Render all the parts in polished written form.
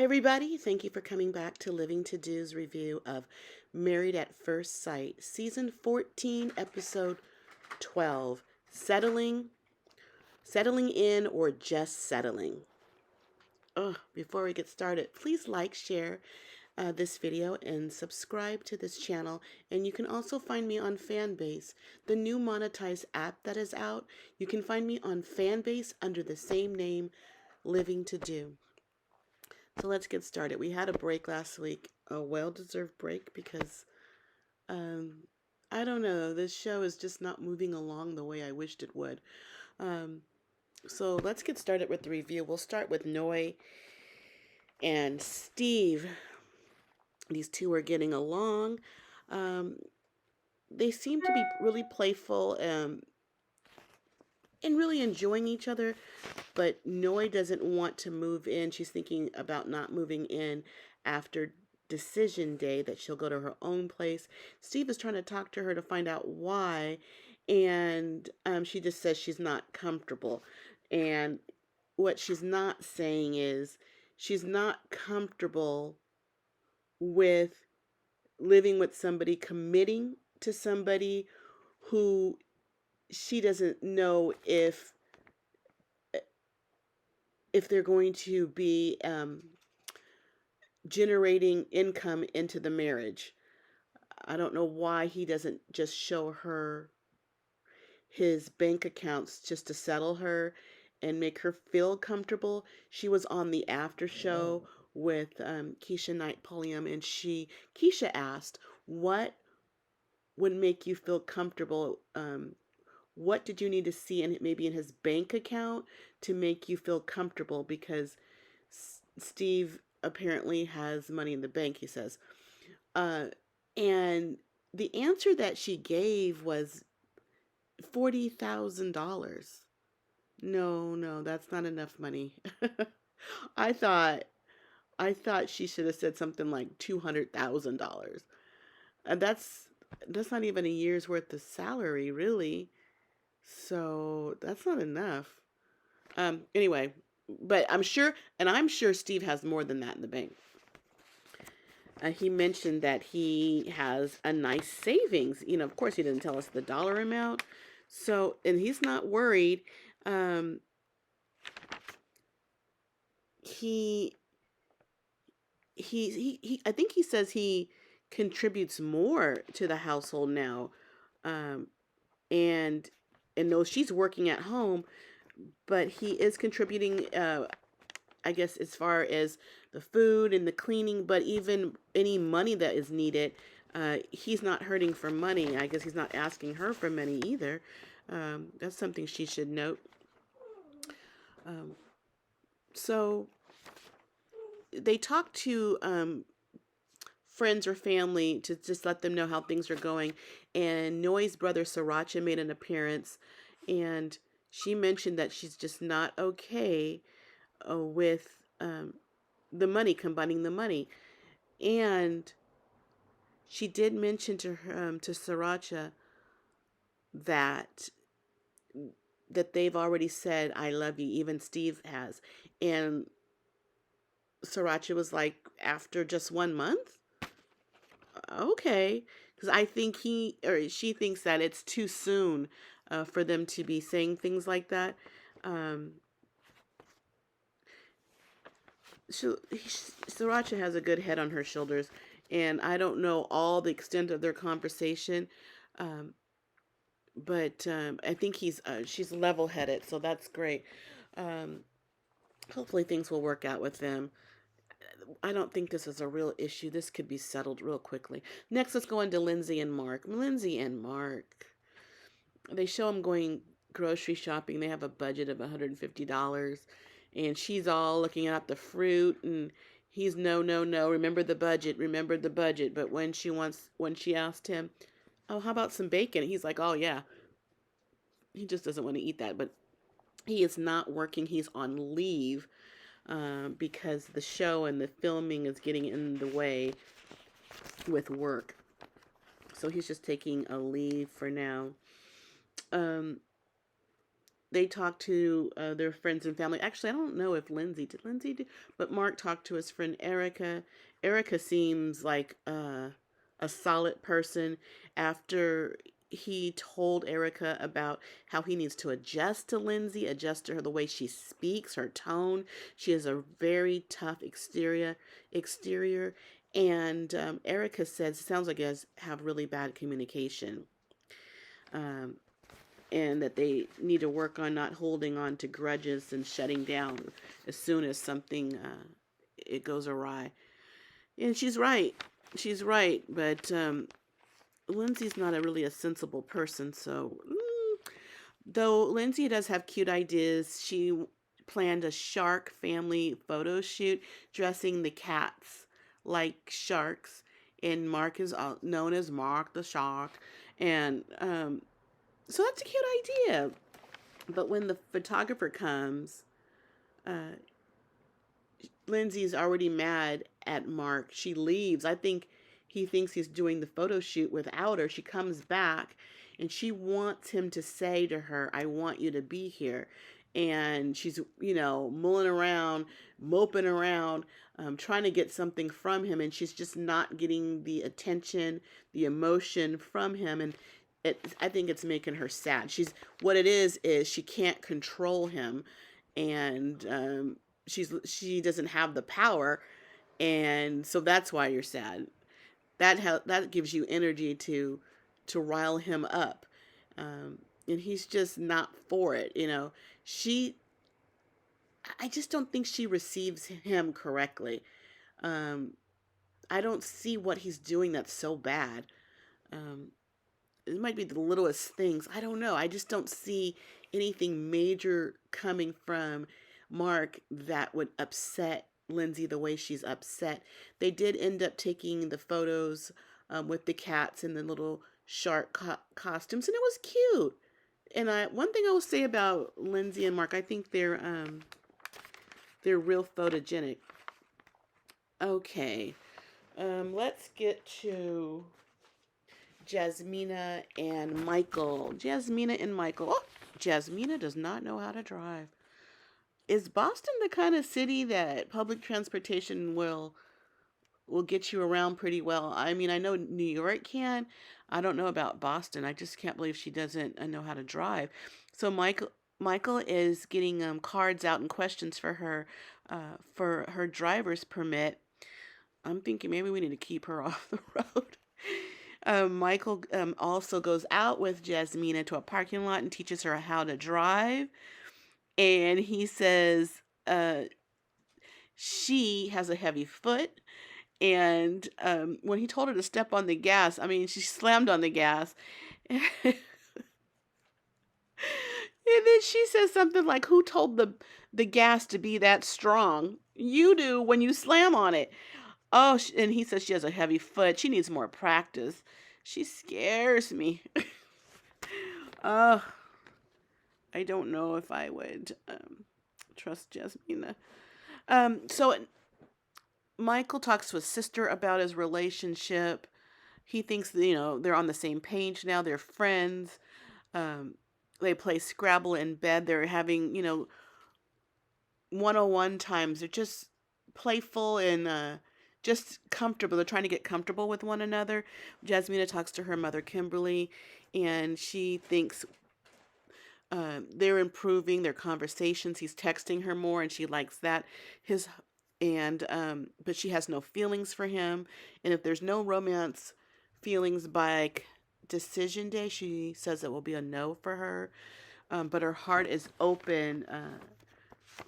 Hi, everybody. Thank you for coming back to Living to Do's review of Married at First Sight, Season 14, Episode 12, Settling in or Just Settling. Before we get started, please like, share this video, and subscribe to this channel. And you can also find me on Fanbase, the new monetized app that is out. You can find me on Fanbase under the same name, Living to Do. So let's get started. We had a break last week, a well-deserved break because, I don't know, this show is just not moving along the way I wished it would. So let's get started with the review. We'll start with Noi and Steve. These two are getting along. They seem to be really playful and really enjoying each other, but Noi doesn't want to move in. She's thinking about not moving in after decision day, that she'll go to her own place. Steve is trying to talk to her to find out why, and she just says she's not comfortable. And what she's not saying is she's not comfortable with living with somebody, committing to somebody who she doesn't know if they're going to be generating income into the marriage. I don't know why he doesn't just show her his bank accounts just to settle her and make her feel comfortable. She was on the after show with Keisha Knight Pulliam, and Keisha asked, what would make you feel comfortable? What did you need to see maybe in his bank account to make you feel comfortable? Because Steve apparently has money in the bank, he says. And the answer that she gave was $40,000. No, that's not enough money. I thought she should have said something like $200,000. And that's not even a year's worth of salary, really. So that's not enough. Anyway, but I'm sure Steve has more than that in the bank. He mentioned that he has a nice savings. Of course, he didn't tell us the dollar amount. So, and he's not worried. He I think he says he contributes more to the household now. And knows she's working at home, but he is contributing, I guess, as far as the food and the cleaning, but even any money that is needed, he's not hurting for money. I guess he's not asking her for money either. That's something she should note. So they talk to friends or family to just let them know how things are going. And Noi's brother Sriracha made an appearance, and she mentioned that she's just not okay with the money, combining the money. And she did mention to her, to Sriracha, that they've already said I love you, even Steve has. And Sriracha was like, after just 1 month? Okay. Because I think she thinks that it's too soon for them to be saying things like that. Sriracha has a good head on her shoulders, and I don't know all the extent of their conversation, but I think she's level-headed, so that's great. Hopefully things will work out with them. I don't think this is a real issue. This could be settled real quickly. Next, let's go into Lindsay and Mark. Lindsay and Mark, they show them going grocery shopping. They have a budget of $150, and she's all looking at the fruit, and he's no, remember the budget, But when she asked him, oh, how about some bacon? He's like, oh yeah. He just doesn't want to eat that, but he is not working. He's on leave because the show and the filming is getting in the way with work. So he's just taking a leave for now. they talk to their friends and family. Actually, I don't know if did Lindsay do, but Mark talked to his friend Erica. Erica seems like a solid person. After he told Erica about how he needs to adjust to Lindsay, adjust to her the way she speaks, her tone. She has a very tough exterior, and Erica says it sounds like you guys have really bad communication. Um, and that they need to work on not holding on to grudges and shutting down as soon as something it goes awry. And she's right. She's right. But Lindsay's not really a sensible person. So, though Lindsay does have cute ideas, she planned a shark family photo shoot dressing the cats like sharks. And Mark is known as Mark the Shark. And so that's a cute idea. But when the photographer comes, uh, Lindsay's already mad at Mark. She leaves. I think he thinks he's doing the photo shoot without her. She comes back and she wants him to say to her, I want you to be here. And she's, mulling around, moping around, trying to get something from him. And she's just not getting the attention, the emotion from him. And I think it's making her sad. What it is she can't control him. And she doesn't have the power, and so that's why you're sad. That gives you energy to rile him up, and he's just not for it. She I just don't think she receives him correctly. um, I don't see what he's doing that's so bad. um, it might be the littlest things. I don't know. I just don't see anything major coming from Mark that would upset Lindsay the way she's upset. They did end up taking the photos with the cats and the little shark costumes, and it was cute. And one thing I will say about Lindsay and Mark, I think they're real photogenic. Okay, let's get to Jasmina and Michael. Jasmina and Michael. Oh, Jasmina does not know how to drive. Is Boston the kind of city that public transportation will get you around pretty well? I mean, I know New York can. I don't know about Boston. I just can't believe she doesn't know how to drive. So Michael is getting cards out and questions for her driver's permit. I'm thinking maybe we need to keep her off the road. Michael also goes out with Jasmina to a parking lot and teaches her how to drive. And he says she has a heavy foot. And when he told her to step on the gas, I mean, she slammed on the gas. And then she says something like, who told the gas to be that strong? You do when you slam on it. Oh, and he says she has a heavy foot. She needs more practice. She scares me. I don't know if I would trust Jasmina. So Michael talks to his sister about his relationship. He thinks that, they're on the same page now. They're friends. They play Scrabble in bed. They're having, one-on-one times. They're just playful and just comfortable. They're trying to get comfortable with one another. Jasmina talks to her mother, Kimberly, and she thinks they're improving their conversations. He's texting her more, and she likes that. But she has no feelings for him. And if there's no romance feelings by decision day, she says it will be a no for her. But her heart is open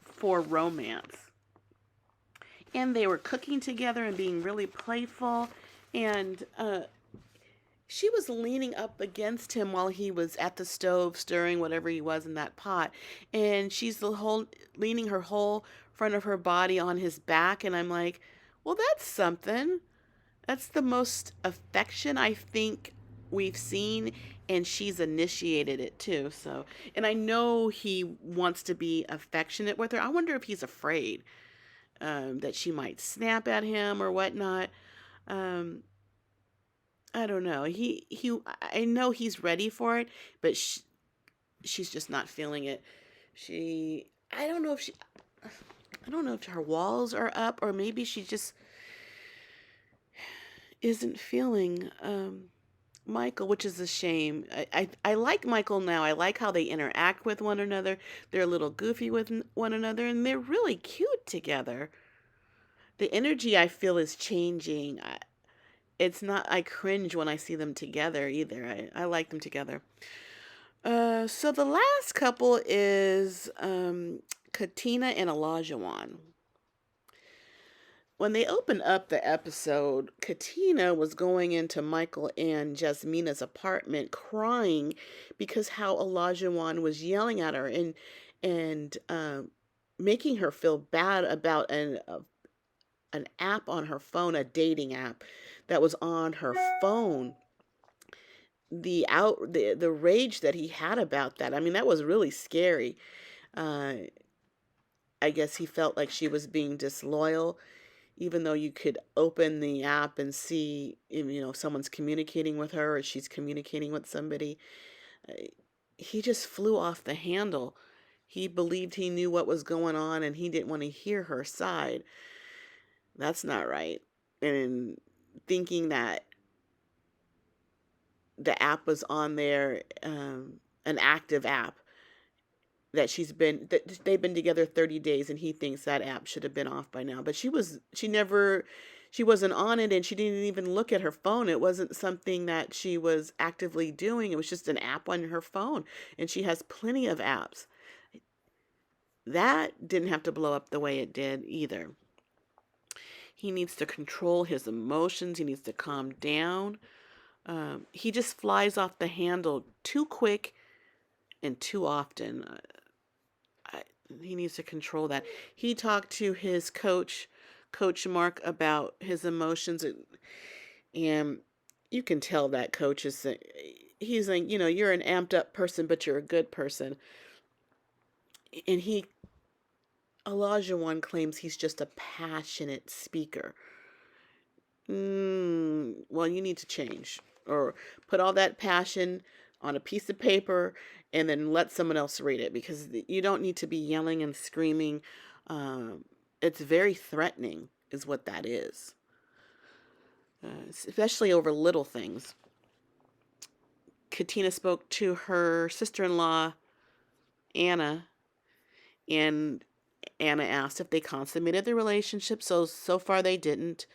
for romance. And they were cooking together and being really playful. And she was leaning up against him while he was at the stove stirring whatever he was in that pot. And she's leaning her whole front of her body on his back. And I'm like, well, that's something. That's the most affection I think we've seen. And she's initiated it too. So, and I know he wants to be affectionate with her. I wonder if he's afraid that she might snap at him or whatnot. I don't know. I know he's ready for it, but she's just not feeling it. I don't know if I don't know if her walls are up, or maybe she just isn't feeling Michael, which is a shame. I like Michael now. I like how they interact with one another. They're a little goofy with one another, and they're really cute together. The energy I feel is changing. It's not, I cringe when I see them together either. I like them together. So the last couple is Katina and Olajuwon. When they opened up the episode, Katina was going into Michael and Jasmina's apartment crying because how Olajuwon was yelling at her and making her feel bad about an app on her phone, a dating app that was on her phone. The rage that he had about that. I mean, that was really scary. Uh, I guess he felt like she was being disloyal, even though you could open the app and see if someone's communicating with her or she's communicating with somebody. Uh, he just flew off the handle. He believed he knew what was going on and he didn't want to hear her side. That's not right. And thinking that the app was on there, an active app, that they've been together 30 days and he thinks that app should have been off by now. But she wasn't on it, and she didn't even look at her phone. It wasn't something that she was actively doing. It was just an app on her phone, and she has plenty of apps. That didn't have to blow up the way it did either. He needs to control his emotions. He needs to calm down. He just flies off the handle too quick and too often. He needs to control that. He talked to his Coach Mark, about his emotions, and you can tell that coach is, he's like, you're an amped up person, but you're a good person. And Olajuwon claims he's just a passionate speaker. Well, you need to change, or put all that passion on a piece of paper and then let someone else read it, because you don't need to be yelling and screaming. It's very threatening is what that is, especially over little things. Katina spoke to her sister-in-law, Anna, and Anna asked if they consummated the relationship. So far they didn't.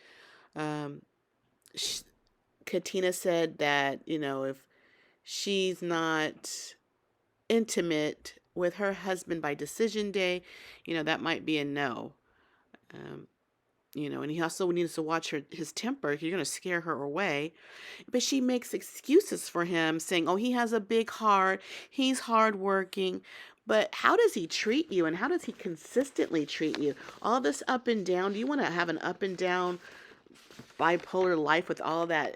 Um, Katina said that, if she's not intimate with her husband by decision day, that might be a no. And he also needs to watch his temper. You're going to scare her away. But she makes excuses for him, saying, oh, he has a big heart. He's hardworking. But how does he treat you? And how does he consistently treat you? All this up and down. Do you want to have an up and down bipolar life with all that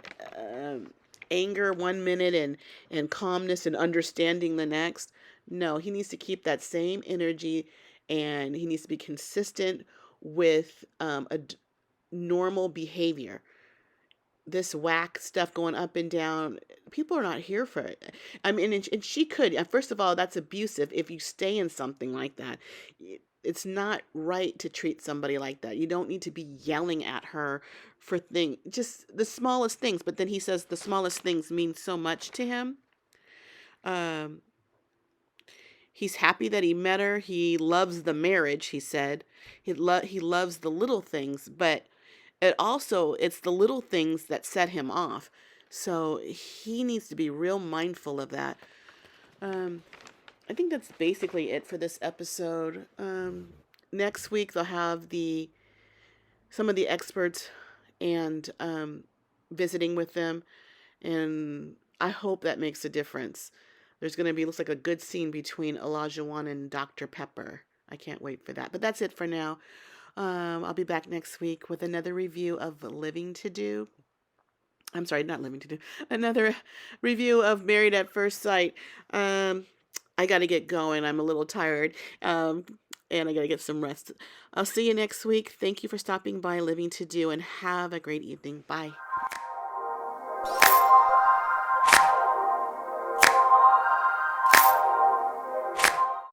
anger one minute and calmness and understanding the next? No, he needs to keep that same energy, and he needs to be consistent with a normal behavior. This whack stuff going up and down, people are not here for it. I mean, and she could, first of all, that's abusive if you stay in something like that. It's not right to treat somebody like that. You don't need to be yelling at her for just the smallest things. But then he says the smallest things mean so much to him. He's happy that he met her. He loves the marriage, he said. He loves the little things, but it's the little things that set him off. So he needs to be real mindful of that. I think that's basically it for this episode. Next week they'll have some of the experts and visiting with them, and I hope that makes a difference. There's going to be, looks like, a good scene between Olajuwon and Dr. Pepper. I can't wait for that. But that's it for now. I'll be back next week with another review of Living to Do. I'm sorry, not Living to Do. Another review of Married at First Sight. I got to get going. I'm a little tired. And I got to get some rest. I'll see you next week. Thank you for stopping by Living to Do, and have a great evening. Bye.